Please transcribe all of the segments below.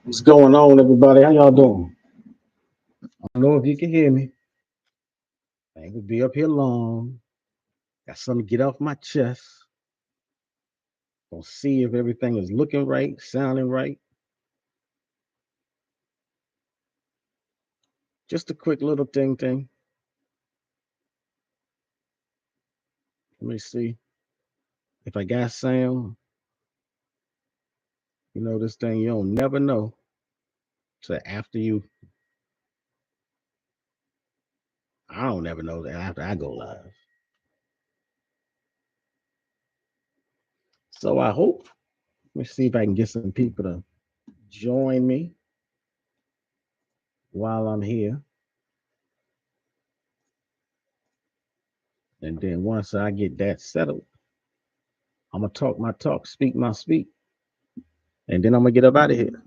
What's going on, everybody? How y'all doing? I don't know if you can hear me. I ain't gonna be up here long. Got something to get off my chest. Gonna see if everything is looking right, sounding right. Just a quick little thing. Let me see if I got sound. You know this thing you don't never know. So after you, I don't never know that after I go live. So I hope. Let me see if I can get some people to join me while I'm here. And then once I get that settled, I'm gonna talk my talk, speak my speak, and then I'm gonna get up out of here.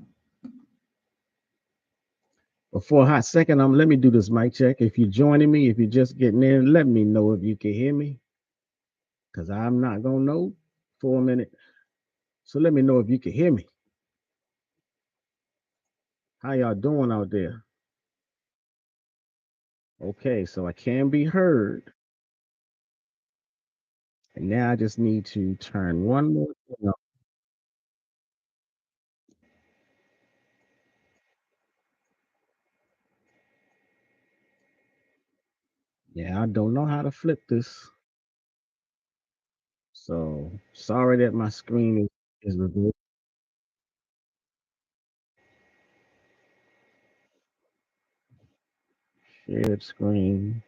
But for a hot second, let me do this mic check. If you're joining me, if you're just getting in, let me know if you can hear me, because I'm not gonna know for a minute. So let me know if you can hear me. How y'all doing out there? Okay, so I can be heard. And now I just need to turn one more thing up. Yeah, I don't know how to flip this. So sorry that my screen is reversed. Shared screen.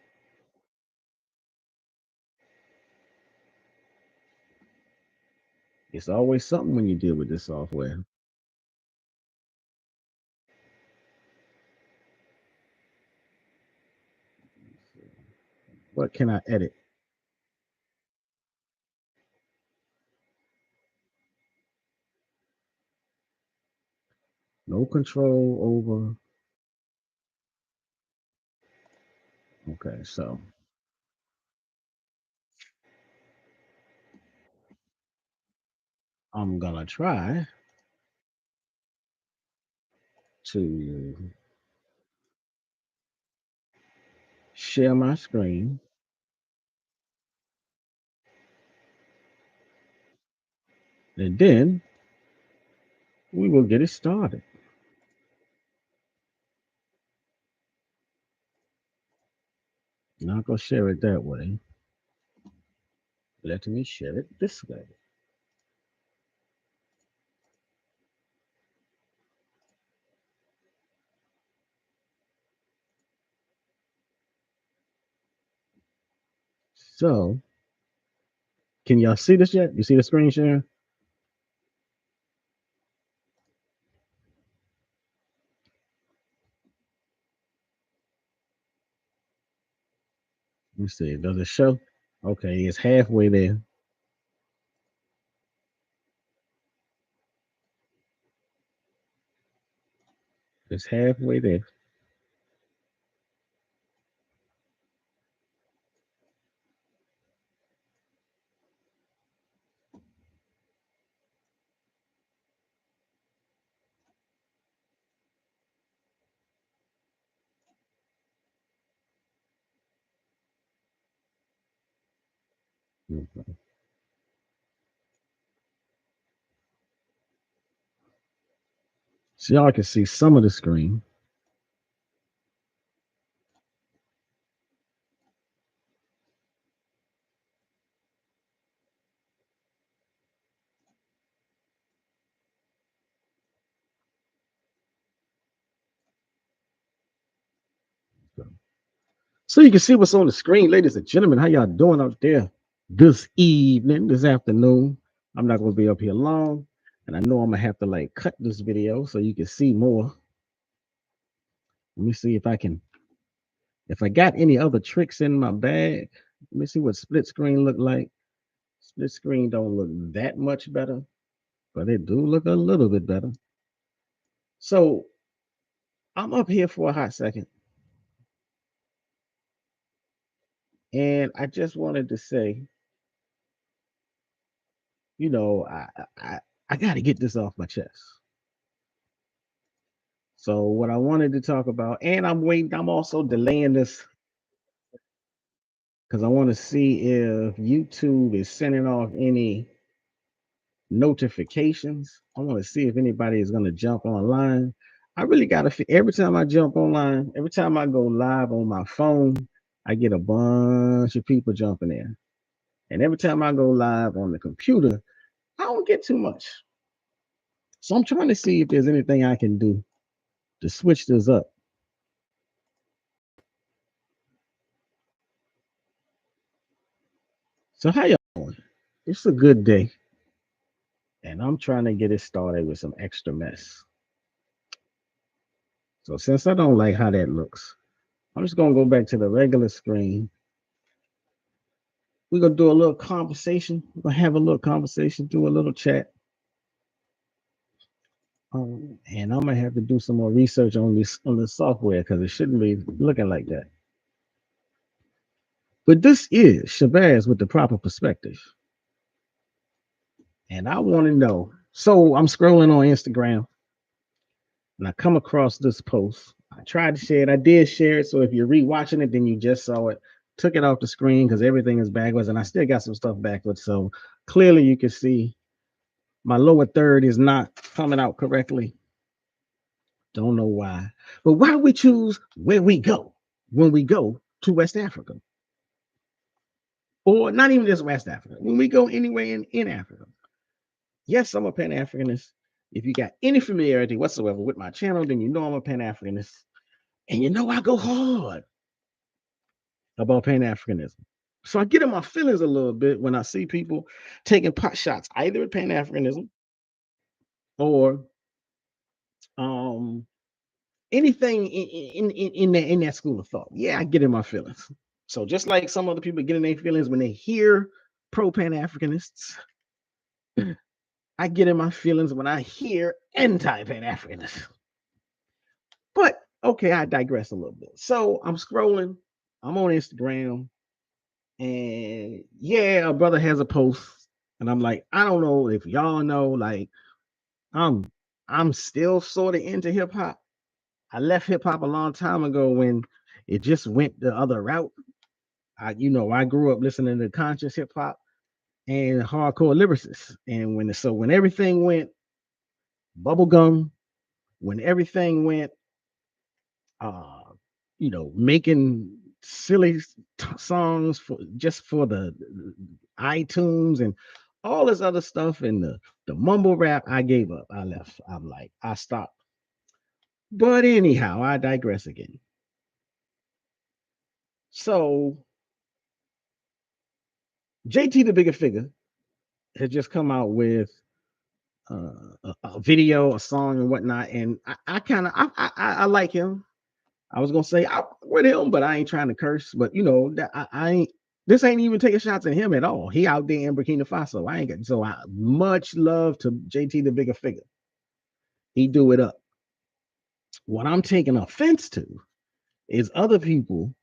It's always something when you deal with this software. What can I edit? No control over. Okay, so I'm gonna try to share my screen, and then we will get it started. Not gonna share it that way. Let me share it this way. So, can y'all see this yet? You see the screen share? Let me see. Does it show? Okay, it's halfway there. It's halfway there. Okay. So y'all can see some of the screen. So you can see what's on the screen, ladies and gentlemen. How y'all doing out there this evening, this afternoon? I'm not gonna be up here long, and I know I'm gonna have to like cut this video so you can see more. Let me see if I got any other tricks in my bag. Let me see what split screen look like. Split screen don't look that much better, but it do look a little bit better. So I'm up here for a hot second, and I just wanted to say, you know, I got to get this off my chest. So what I wanted to talk about, and I'm also delaying this because I want to see if YouTube is sending off any notifications. I want to see if anybody is going to jump online. I really got to, every time I jump online, every time I go live on my phone, I get a bunch of people jumping in. And every time I go live on the computer, I don't get too much. So I'm trying to see if there's anything I can do to switch this up. So how y'all doing? It's a good day. And I'm trying to get it started with some extra mess. So since I don't like how that looks, I'm just gonna go back to the regular screen. We're gonna do a little conversation. We're gonna have a little conversation, do a little chat. And I'm gonna have to do some more research on the software because it shouldn't be looking like that. But this is Shabazz with the proper perspective. And I want to know. So I'm scrolling on Instagram and I come across this post. I tried to share it. I did share it. So if you're rewatching it, then you just saw it. Took it off the screen because everything is backwards, and I still got some stuff backwards. So clearly you can see my lower third is not coming out correctly. Don't know why. But why we choose where we go when we go to West Africa? Or not even just West Africa. When we go anywhere in Africa. Yes, I'm a Pan-Africanist. If you got any familiarity whatsoever with my channel, then you know I'm a Pan-Africanist. And you know I go hard about Pan-Africanism. So I get in my feelings a little bit when I see people taking pot shots, either at Pan-Africanism or anything in that school of thought. Yeah, I get in my feelings. So just like some other people get in their feelings when they hear pro-Pan-Africanists, I get in my feelings when I hear anti-Pan-Africanists. But okay, I digress a little bit. So I'm scrolling, I'm on Instagram, and yeah, a brother has a post, and I'm like, I don't know if y'all know, like, I'm still sort of into hip hop. I left hip hop a long time ago when it just went the other route. I grew up listening to conscious hip hop and hardcore lyricists, and when everything went bubblegum, when everything went uh making silly songs for the iTunes and all this other stuff and the mumble rap, I gave up. I left. I stopped. But anyhow, I digress again. So JTtheBiggaFigga has just come out with a video, a song, and whatnot, and I kind of I like him. I was gonna say I with him, but I ain't trying to curse. But that I ain't. This ain't even taking shots at him at all. He out there in Burkina Faso. I ain't got so much love to JTtheBiggaFigga. He do it up. What I'm taking offense to is other people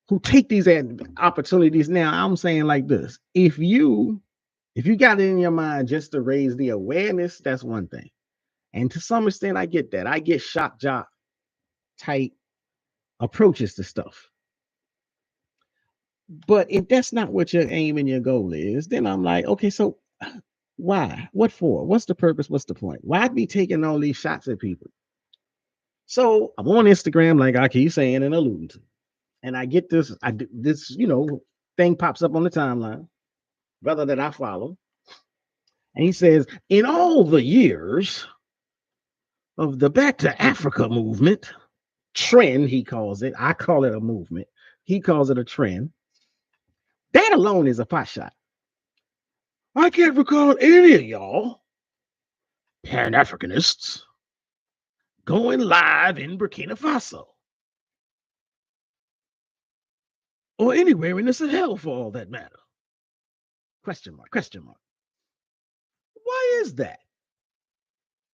who take these opportunities. Now I'm saying like this: if you got it in your mind just to raise the awareness, that's one thing. And to some extent, I get that. I get shock jock type approaches to stuff. But if that's not what your aim and your goal is, then I'm like, okay, so why? What for? What's the purpose? What's the point? Why be taking all these shots at people? So I'm on Instagram, like I keep saying and alluding to, and I get this thing pops up on the timeline, brother that I follow, and he says, in all the years of the Back to Africa movement trend, he calls it. I call it a movement. He calls it a trend. That alone is a pot shot. I can't recall any of y'all Pan Africanists going live in Burkina Faso or anywhere in the Sahel for all that matter. Question mark, question mark. Why is that?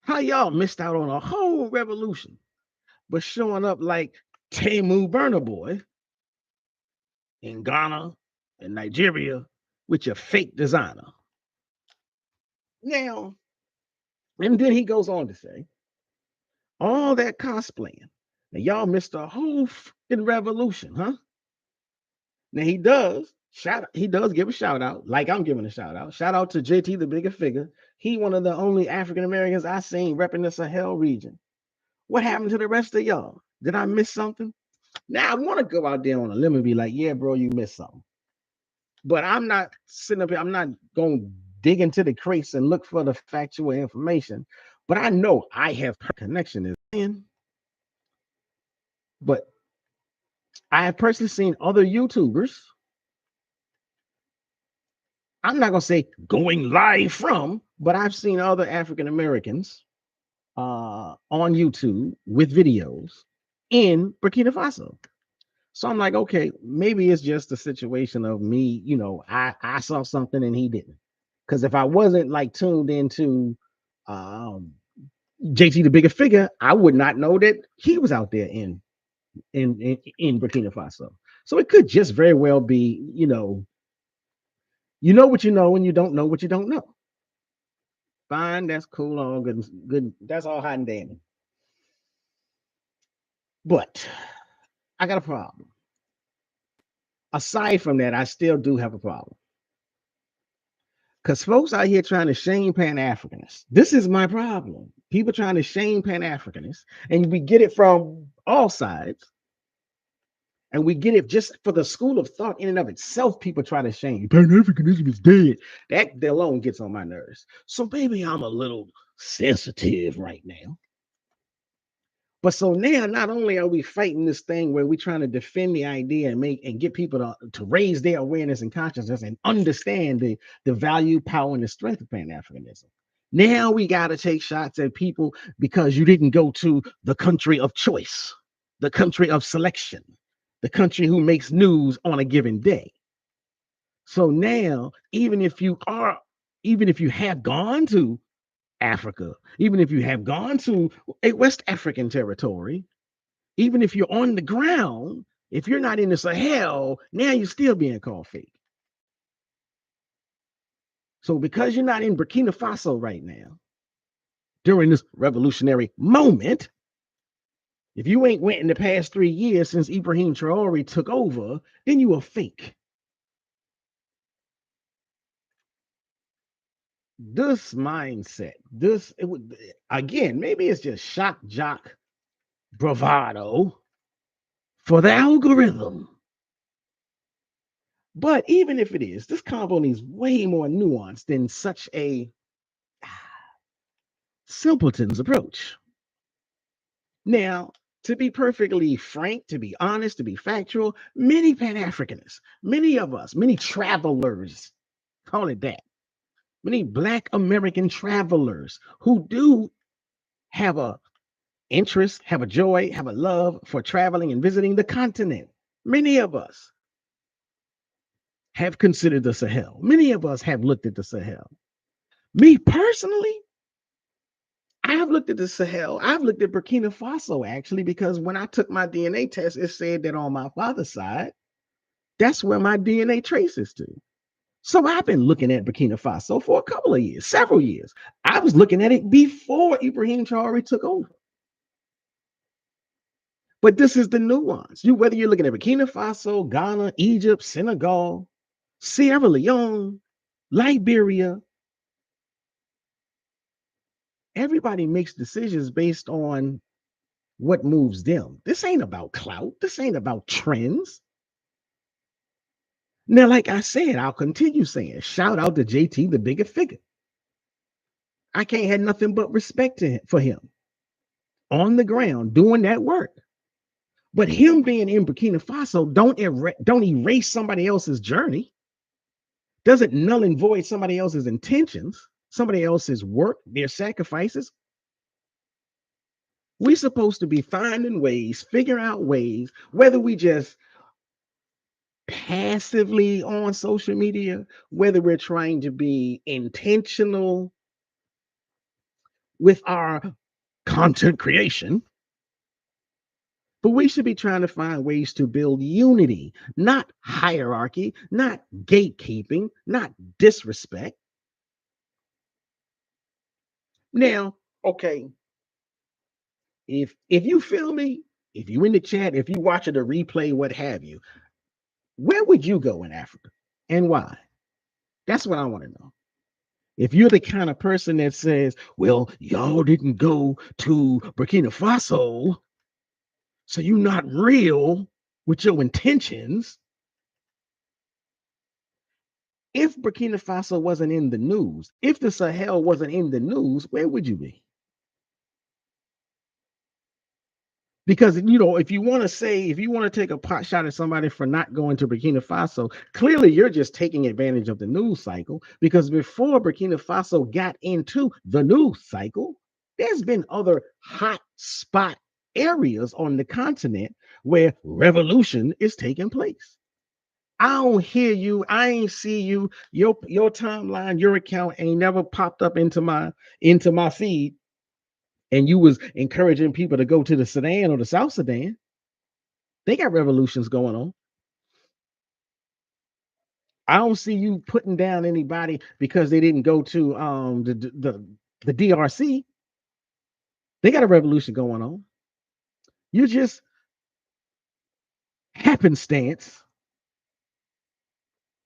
How y'all missed out on a whole revolution, but showing up like Temu Burner Boy in Ghana and Nigeria with your fake designer? Now, and then he goes on to say, All that cosplaying. And y'all missed a whole fucking revolution, huh? Now he does give a shout out, like I'm giving a shout out. Shout out to JTtheBiggaFigga. He one of the only African Americans I seen repping the Sahel region. What happened to the rest of y'all? Did I miss something? Now I want to go out there on a limb and be like, yeah, bro, you missed something. But I'm not sitting up here, I'm not going to dig into the crates and look for the factual information. But I know I have connection in. But I have personally seen other YouTubers. I'm not going to say going live from, but I've seen other African Americans on YouTube with videos in Burkina Faso. So I'm like, okay, maybe it's just a situation of me, I saw something and he didn't. Because if I wasn't like tuned into JTtheBiggaFigga, I would not know that he was out there in Burkina Faso. So it could just very well be, you know what you know, and you don't know what you don't know. Fine, that's cool, all good, good. That's all hot and dandy. But I got a problem. Aside from that, I still do have a problem. Because folks out here trying to shame Pan-Africanists. This is my problem. People trying to shame Pan-Africanists, and we get it from all sides. And we get it just for the school of thought in and of itself. People try to shame Pan-Africanism is dead. That alone gets on my nerves. So maybe I'm a little sensitive right now. But so now, not only are we fighting this thing where we're trying to defend the idea and get people to raise their awareness and consciousness and understand the value, power, and the strength of Pan-Africanism. Now we got to take shots at people because you didn't go to the country of choice, the country of selection, the country who makes news on a given day. So now, even if you have gone to Africa, even if you have gone to a West African territory, even if you're on the ground, if you're not in the Sahel, now you're still being called fake. So because you're not in Burkina Faso right now, during this revolutionary moment, if you ain't went in the past 3 years since Ibrahim Traore took over, then you are fake. This mindset, again, maybe it's just shock jock bravado for the algorithm. But even if it is, this combo needs way more nuance than such a simpleton's approach. Now, to be perfectly frank, to be honest, to be factual, many Pan-Africanists, many of us, many travelers, call it that, many Black American travelers who do have a interest, have a joy, have a love for traveling and visiting the continent. Many of us have considered the Sahel. Many of us have looked at the Sahel. Me personally, I've looked at the Sahel. I've looked at Burkina Faso, actually, because when I took my DNA test, it said that on my father's side, that's where my DNA traces to. So I've been looking at Burkina Faso for a couple of years, several years. I was looking at it before Ibrahim Traore took over. But this is the nuance. Whether you're looking at Burkina Faso, Ghana, Egypt, Senegal, Sierra Leone, Liberia, everybody makes decisions based on what moves them. This ain't about clout. This ain't about trends. Now, like I said, I'll continue saying, shout out to JTtheBiggaFigga. I can't have nothing but respect for him on the ground doing that work. But him being in Burkina Faso don't erase somebody else's journey. Doesn't null and void somebody else's intentions, somebody else's work, their sacrifices. We're supposed to be finding ways, figure out ways, whether we just passively on social media, whether we're trying to be intentional with our content creation. But we should be trying to find ways to build unity, not hierarchy, not gatekeeping, not disrespect. Now, okay, if you feel me, if you in the chat, if you watching the replay, what have you, where would you go in Africa and why? That's what I want to know. If you're the kind of person that says, well, y'all didn't go to Burkina Faso, so you're not real with your intentions. If Burkina Faso wasn't in the news, if the Sahel wasn't in the news, where would you be? Because, if you want to take a pot shot at somebody for not going to Burkina Faso, clearly you're just taking advantage of the news cycle. Because before Burkina Faso got into the news cycle, there's been other hot spot areas on the continent where revolution is taking place. I don't hear you. I ain't see you. Your timeline, your account ain't never popped up into my feed. And you was encouraging people to go to the Sudan or the South Sudan. They got revolutions going on. I don't see you putting down anybody because they didn't go to the DRC. They got a revolution going on. You just happenstance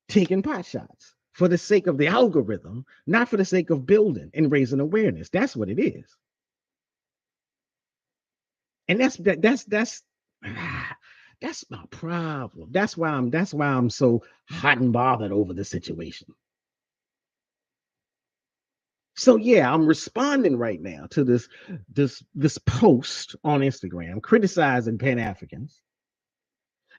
taking pot shots for the sake of the algorithm, not for the sake of building and raising awareness. That's what it is. And that's my problem. That's why I'm so hot and bothered over the situation. So yeah, I'm responding right now to this post on Instagram criticizing Pan-Africans.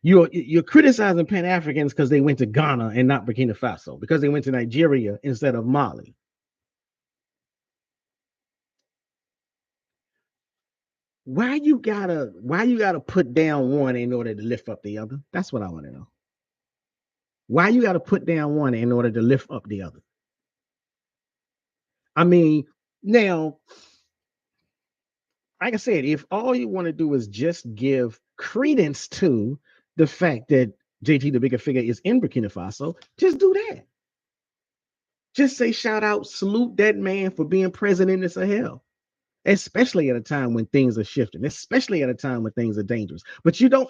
You're criticizing Pan-Africans because they went to Ghana and not Burkina Faso, because they went to Nigeria instead of Mali. Why you gotta put down one in order to lift up the other? That's what I want to know. Why you gotta put down one in order to lift up the other? I mean, now, like I said, if all you want to do is just give credence to the fact that JTtheBiggaFigga is in Burkina Faso, just do that. Just say shout out, salute that man for being present in the Sahel, especially at a time when things are shifting, especially at a time when things are dangerous. But you do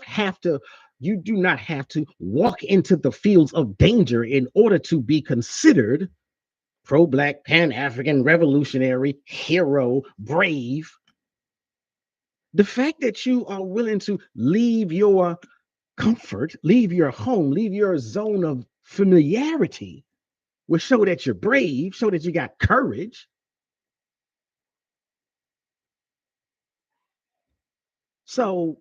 not have to walk into the fields of danger in order to be considered pro-Black, Pan-African, revolutionary, hero, brave. The fact that you are willing to leave your comfort, leave your home, leave your zone of familiarity will show that you're brave, show that you got courage. So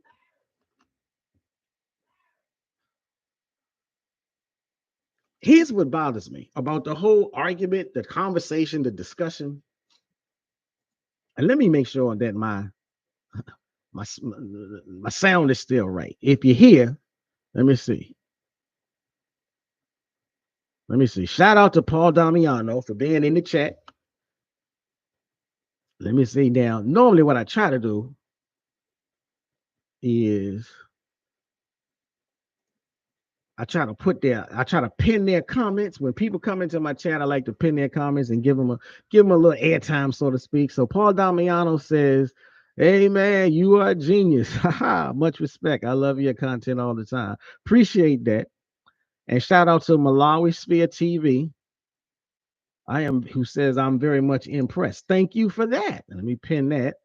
here's what bothers me about the whole argument, the conversation, the discussion. And let me make sure that my sound is still right. If you're here, let me see. Shout out to Paul Damiano for being in the chat. Let me see now. Normally what I try to do is I try to pin their comments. When people come into my chat, I like to pin their comments and give them a little airtime, so to speak. So Paul Damiano says, "Hey man, you are a genius. Much respect. I love your content all the time. Appreciate that." And shout out to Malawi Sphere TV. Who says I'm very much impressed. Thank you for that. Let me pin that.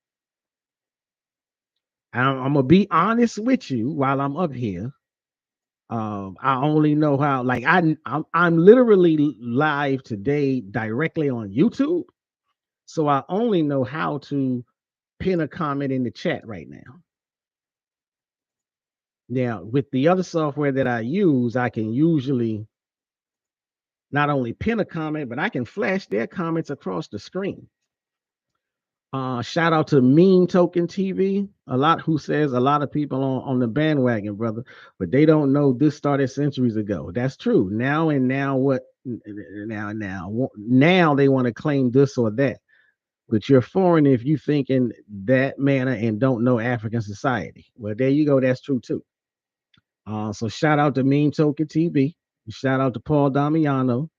I'm gonna be honest with you while I'm up here. I only know how, like I'm literally live today directly on YouTube. So I only know how to pin a comment in the chat right now. Now, with the other software that I use, I can usually not only pin a comment, but I can flash their comments across the screen. Shout out to Meme Token TV, who says a lot of people on the bandwagon, brother, but they don't know this started centuries ago. That's true. Now they want to claim this or that, but you're foreign if you think in that manner and don't know African society. Well, there you go. That's true too. So shout out to Meme Token TV. Shout out to Paul Damiano.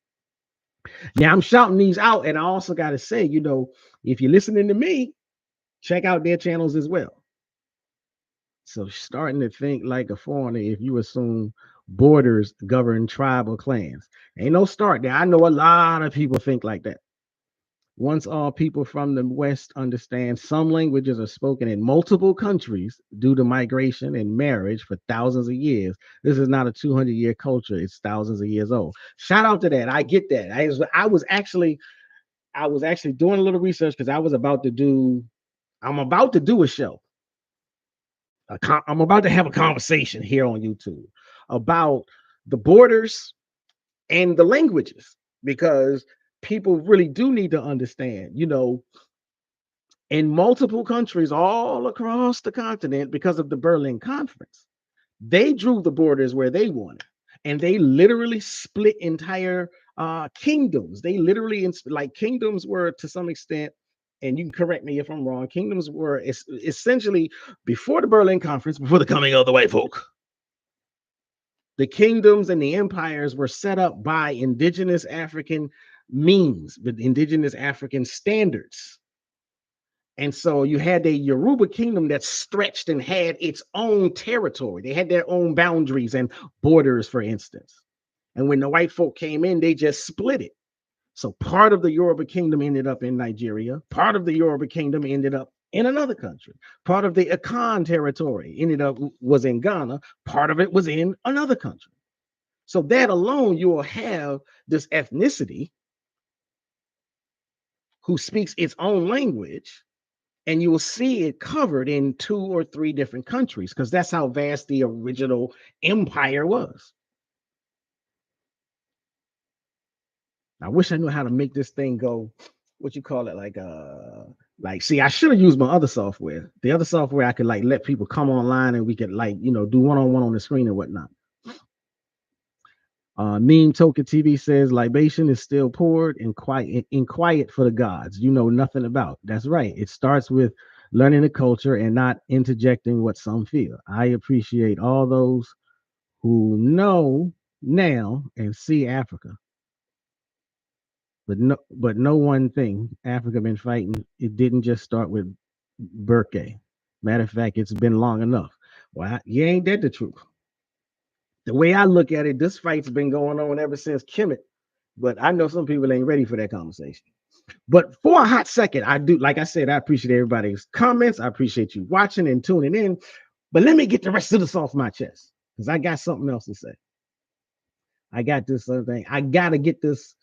Now I'm shouting these out, and I also got to say, if you're listening to me, check out their channels as well. So starting to think like a foreigner if you assume borders govern tribal clans. Ain't no start there. I know a lot of people think like that. Once all people from the West understand some languages are spoken in multiple countries due to migration and marriage for thousands of years, this is not a 200-year culture, it's thousands of years old. Shout out to that. I get that. I was actually doing a little research because I'm about to do a show. I'm about to have a conversation here on YouTube about the borders and the languages because people really do need to understand, in multiple countries all across the continent because of the Berlin Conference. They drew the borders where they wanted, and they literally split entire kingdoms. They literally, like, kingdoms were to some extent, and you can correct me if I'm wrong, kingdoms were essentially before the Berlin Conference, before the coming of the white folk. The kingdoms and the empires were set up by indigenous African means, with indigenous African standards. And so you had a Yoruba kingdom that stretched and had its own territory. They had their own boundaries and borders, for instance. And when the white folk came in, they just split it. So part of the Yoruba kingdom ended up in Nigeria. Part of the Yoruba kingdom ended up in another country. Part of the Akan territory was in Ghana. Part of it was in another country. So that alone, you will have this ethnicity who speaks its own language, and you will see it covered in 2 or 3 different countries because that's how vast the original empire was. I wish I knew how to make this thing go, what you call it, see, I should have used my other software. The other software I could let people come online and we could do one-on-one on the screen and whatnot. Meme Token TV says libation is still poured in quiet for the gods you know nothing about. That's right. It starts with learning the culture and not interjecting what some feel. I appreciate all those who know now and see Africa. But no one thing Africa been fighting. It didn't just start with Burkina. Matter of fact, it's been long enough. Well, you ain't that the truth. The way I look at it, this fight's been going on ever since Kemet. But I know some people ain't ready for that conversation. But for a hot second, I do, like I said, I appreciate everybody's comments. I appreciate you watching and tuning in. But let me get the rest of this off my chest because I got something else to say. I got this other thing. I got to get this,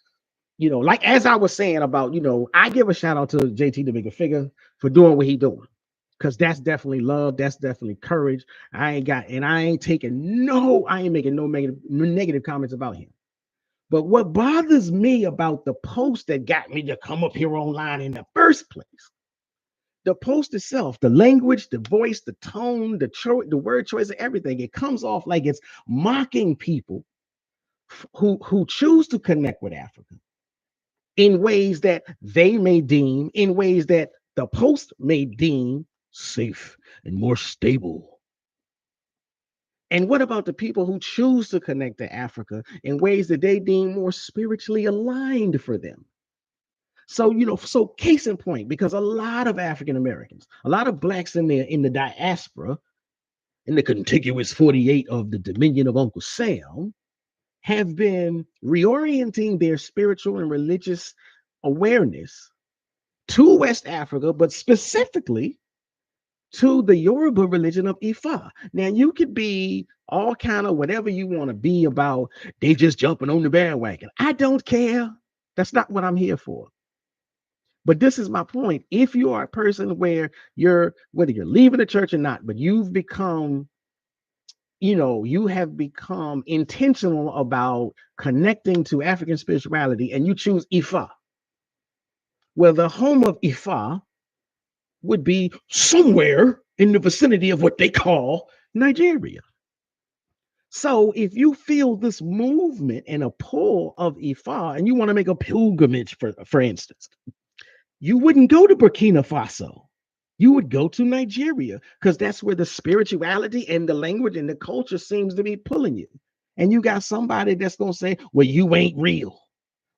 like as I was saying about, I give a shout out to JTtheBiggaFigga for doing what he doing. Because that's definitely love. That's definitely courage. I ain't making no negative comments about him. But what bothers me about the post that got me to come up here online in the first place, the post itself, the language, the voice, the tone, the word choice, everything, it comes off like it's mocking people who choose to connect with Africa in ways that in ways that the post may deem safe and more stable. And what about the people who choose to connect to Africa in ways that they deem more spiritually aligned for them? So, so case in point, because a lot of African Americans, a lot of blacks in the diaspora, in the contiguous 48 of the Dominion of Uncle Sam, have been reorienting their spiritual and religious awareness to West Africa, but specifically to the Yoruba religion of Ifa. Now, you could be all kind of whatever you want to be about. They just jumping on the bandwagon. I don't care. That's not what I'm here for. But this is my point. If you are a person whether you're leaving the church or not, but you've become, you have become intentional about connecting to African spirituality and you choose Ifa. Well, the home of Ifa would be somewhere in the vicinity of what they call Nigeria. So if you feel this movement and a pull of Ifa and you want to make a pilgrimage, for instance, you wouldn't go to Burkina Faso. You would go to Nigeria because that's where the spirituality and the language and the culture seems to be pulling you. And you got somebody that's going to say, well, you ain't real.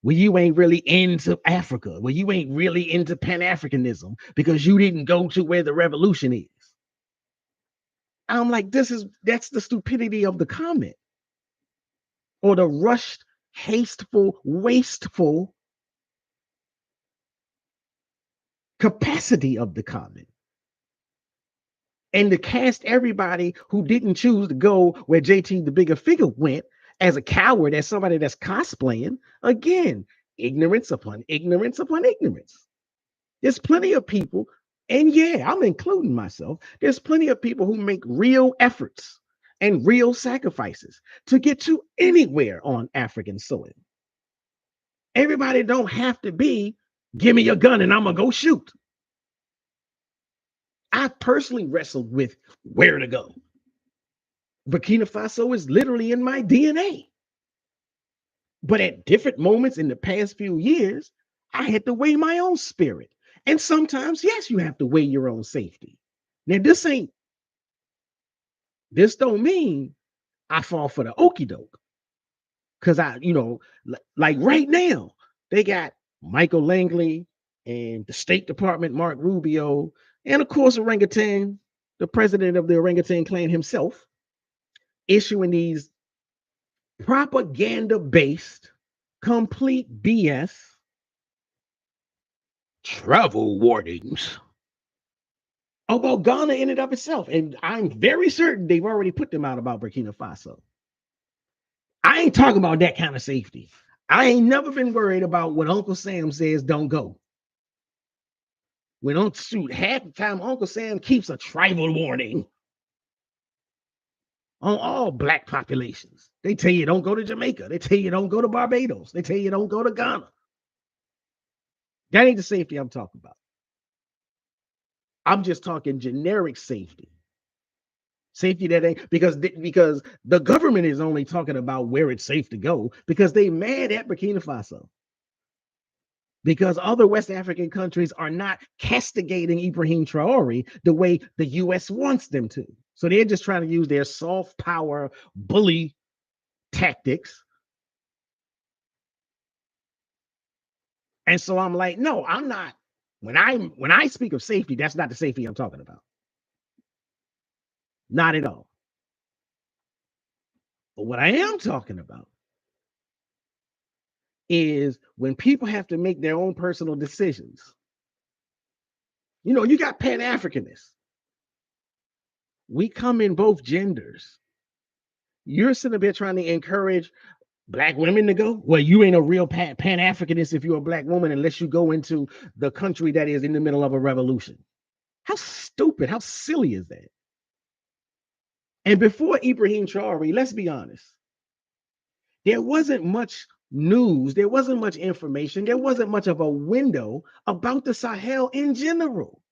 Well, you ain't really into Africa. Well, you ain't really into Pan-Africanism because you didn't go to where the revolution is. I'm like, that's the stupidity of the comment, or the rushed, hasteful, wasteful capacity of the comment. And to cast everybody who didn't choose to go where JTtheBiggaFigga went as a coward, as somebody that's cosplaying, again, ignorance upon ignorance upon ignorance. There's plenty of people, and yeah, I'm including myself. There's plenty of people who make real efforts and real sacrifices to get to anywhere on African soil. Everybody don't have to be, give me your gun and I'm gonna go shoot. I personally wrestled with where to go. Burkina Faso is literally in my DNA. But at different moments in the past few years, I had to weigh my own spirit. And sometimes, yes, you have to weigh your own safety. Now, this don't mean I fall for the okie doke. Because like right now, they got Michael Langley and the State Department, Mark Rubio, and of course, Orangutan, the president of the Orangutan clan himself, issuing these propaganda-based, complete BS travel warnings about Ghana in and of itself. And I'm very certain they've already put them out about Burkina Faso. I ain't talking about that kind of safety. I ain't never been worried about what Uncle Sam says don't go. When don't shoot, half the time Uncle Sam keeps a tribal warning on all black populations. They tell you don't go to Jamaica. They tell you don't go to Barbados. They tell you don't go to Ghana. That ain't the safety I'm talking about. I'm just talking generic safety. Safety that ain't because the government is only talking about where it's safe to go because they mad at Burkina Faso. Because other West African countries are not castigating Ibrahim Traore the way the US wants them to. So they're just trying to use their soft power bully tactics. And so I'm like, no, I'm not. When I speak of safety, that's not the safety I'm talking about. Not at all. But what I am talking about is when people have to make their own personal decisions. You got Pan-Africanists. We come in both genders. You're sitting there trying to encourage Black women to go. Well, you ain't a real Pan-Africanist if you're a Black woman unless you go into the country that is in the middle of a revolution. How stupid, how silly is that? And before Ibrahim Traore, let's be honest, there wasn't much news, there wasn't much information, there wasn't much of a window about the Sahel in general.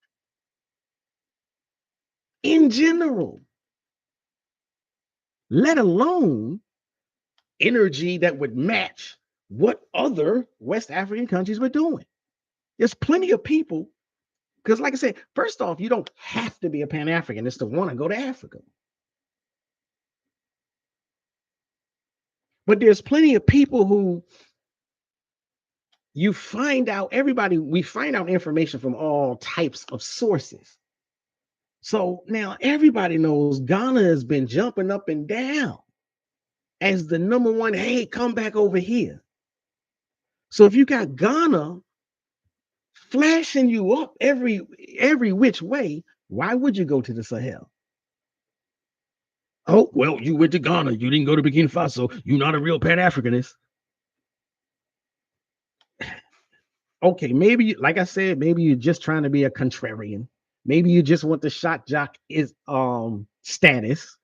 In general. Let alone energy that would match what other West African countries were doing. There's plenty of people, because like I said, first off, you don't have to be a Pan-Africanist to want to go to Africa. But there's plenty of people who we find out information from all types of sources. So now everybody knows Ghana has been jumping up and down as the number one, hey, come back over here. So if you got Ghana flashing you up every which way, why would you go to the Sahel? Oh, well, you went to Ghana. You didn't go to Burkina Faso. You're not a real Pan-Africanist. Okay, maybe, like I said, maybe you're just trying to be a contrarian. Maybe you just want the shock jock status.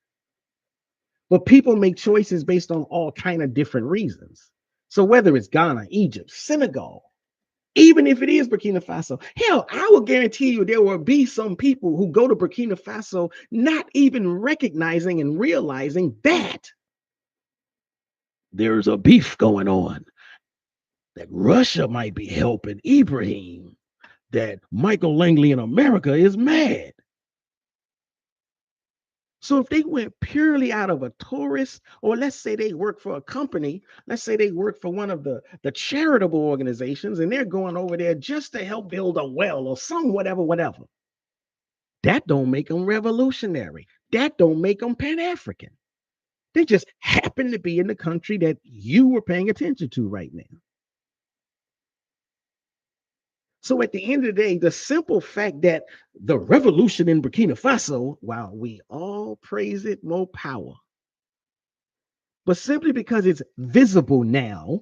But people make choices based on all kind of different reasons. So whether it's Ghana, Egypt, Senegal, even if it is Burkina Faso, hell, I will guarantee you there will be some people who go to Burkina Faso not even recognizing and realizing that there's a beef going on, that Russia might be helping Ibrahim, that Michael Langley in America is mad. So if they went purely out of a tourist, or let's say they work for a company, let's say they work for one of the charitable organizations, and they're going over there just to help build a well or some whatever, that don't make them revolutionary. that don't make them Pan-African. They just happen to be in the country that you were paying attention to right now. So at the end of the day, the simple fact that the revolution in Burkina Faso, while we all praise it, more power, but simply because it's visible now,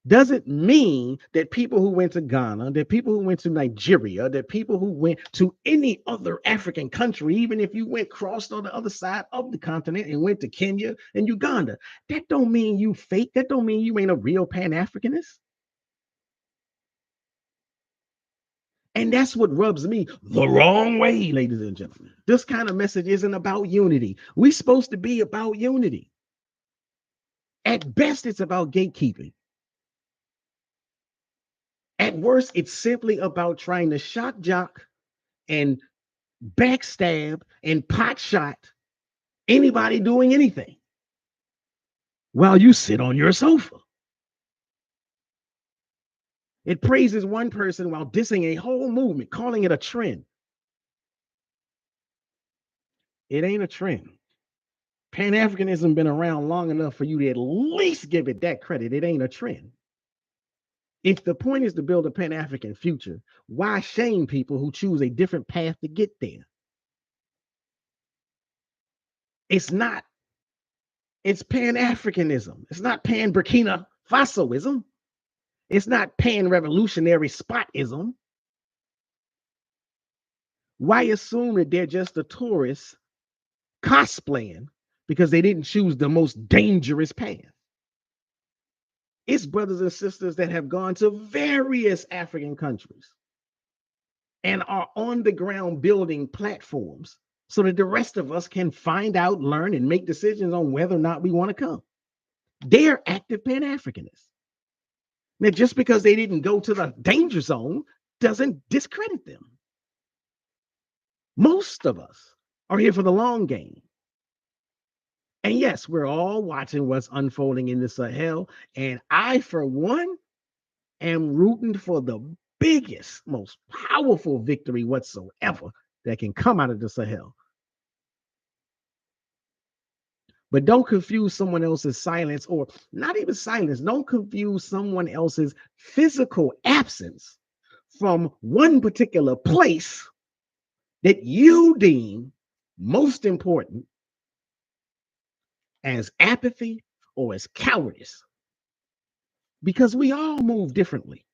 doesn't mean that people who went to Ghana, that people who went to Nigeria, that people who went to any other African country, even if you went crossed on the other side of the continent and went to Kenya and Uganda, that don't mean you fake. That don't mean you ain't a real Pan-Africanist. And that's what rubs me the wrong way, ladies and gentlemen. This kind of message isn't about unity. We're supposed to be about unity. At best, it's about gatekeeping. At worst, it's simply about trying to shock jock and backstab and pot shot anybody doing anything while you sit on your sofa. It praises one person while dissing a whole movement, calling it a trend. It ain't a trend. Pan-Africanism been around long enough for you to at least give it that credit. It ain't a trend. If the point is to build a Pan-African future, why shame people who choose a different path to get there? It's not. It's Pan-Africanism. It's not Pan-Burkina Fasoism. It's not Pan-revolutionary spotism. Why assume that they're just a tourist cosplaying because they didn't choose the most dangerous path? It's brothers and sisters that have gone to various African countries and are on the ground building platforms so that the rest of us can find out, learn, and make decisions on whether or not we want to come. They're active Pan-Africanists. Now, just because they didn't go to the danger zone doesn't discredit them. Most of us are here for the long game. And yes, we're all watching what's unfolding in the Sahel. And I, for one, am rooting for the biggest, most powerful victory whatsoever that can come out of the Sahel. But don't confuse someone else's silence, or not even silence. Don't confuse someone else's physical absence from one particular place that you deem most important as apathy or as cowardice, because we all move differently.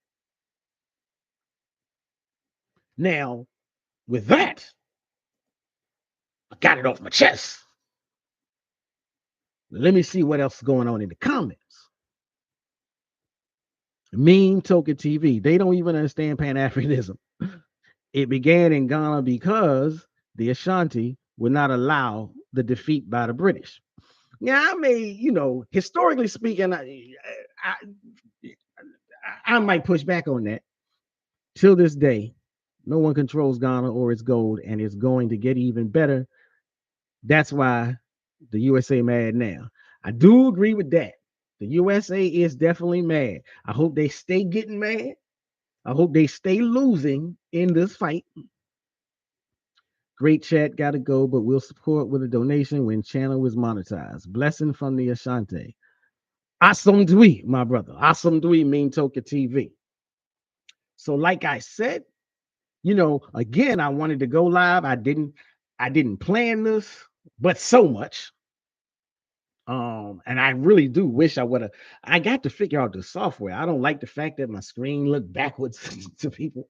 Now, with that, I got it off my chest. Let me see what else is going on in the comments. Mean Token TV. They don't even understand Pan-Africanism. It began in Ghana because the Ashanti would not allow the defeat by the British. Now, I may, historically speaking, I might push back on that. Till this day, no one controls Ghana or its gold, and it's going to get even better. That's why the USA mad now. I do agree with that. The USA is definitely mad. I hope they stay getting mad. I hope they stay losing in this fight. Great chat, gotta go, but we'll support with a donation when channel is monetized. Blessing from the Ashanti. Awesome Dwee, my brother. Awesome Dwee, Mean Token TV. So, like I said, again, I wanted to go live. I didn't plan this, but so much. And I really do wish I got to figure out the software. I don't like the fact that my screen looked backwards to people.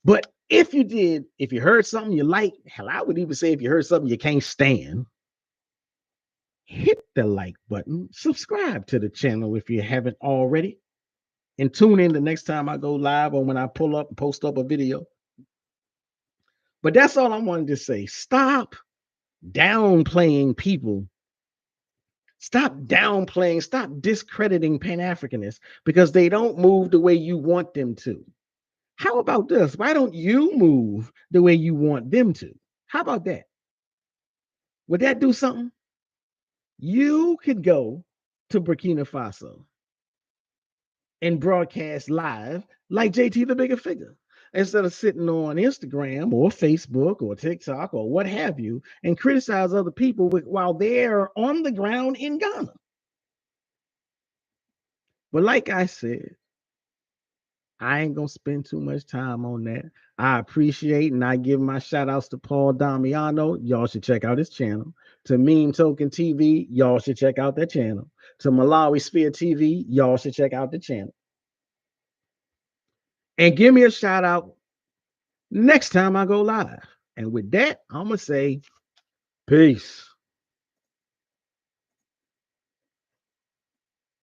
But if you heard something you like, hell, I would even say if you heard something you can't stand, hit the like button, subscribe to the channel if you haven't already, and tune in the next time I go live or when I pull up and post up a video. But that's all I wanted to say. Stop downplaying people. Stop discrediting Pan-Africanists because they don't move the way you want them to. How about this? Why don't you move the way you want them to? How about that? Would that do something? You could go to Burkina Faso and broadcast live like JTtheBiggaFigga. instead of sitting on Instagram or Facebook or TikTok or what have you and criticize other people while they're on the ground in Ghana. But like I said, I ain't gonna spend too much time on that. I appreciate and I give my shout outs to Paul Damiano. Y'all should check out his channel. To Meme Token TV, y'all should check out that channel. To Malawi Sphere TV, y'all should check out the channel. And give me a shout out next time I go live. And with that, I'm gonna say peace.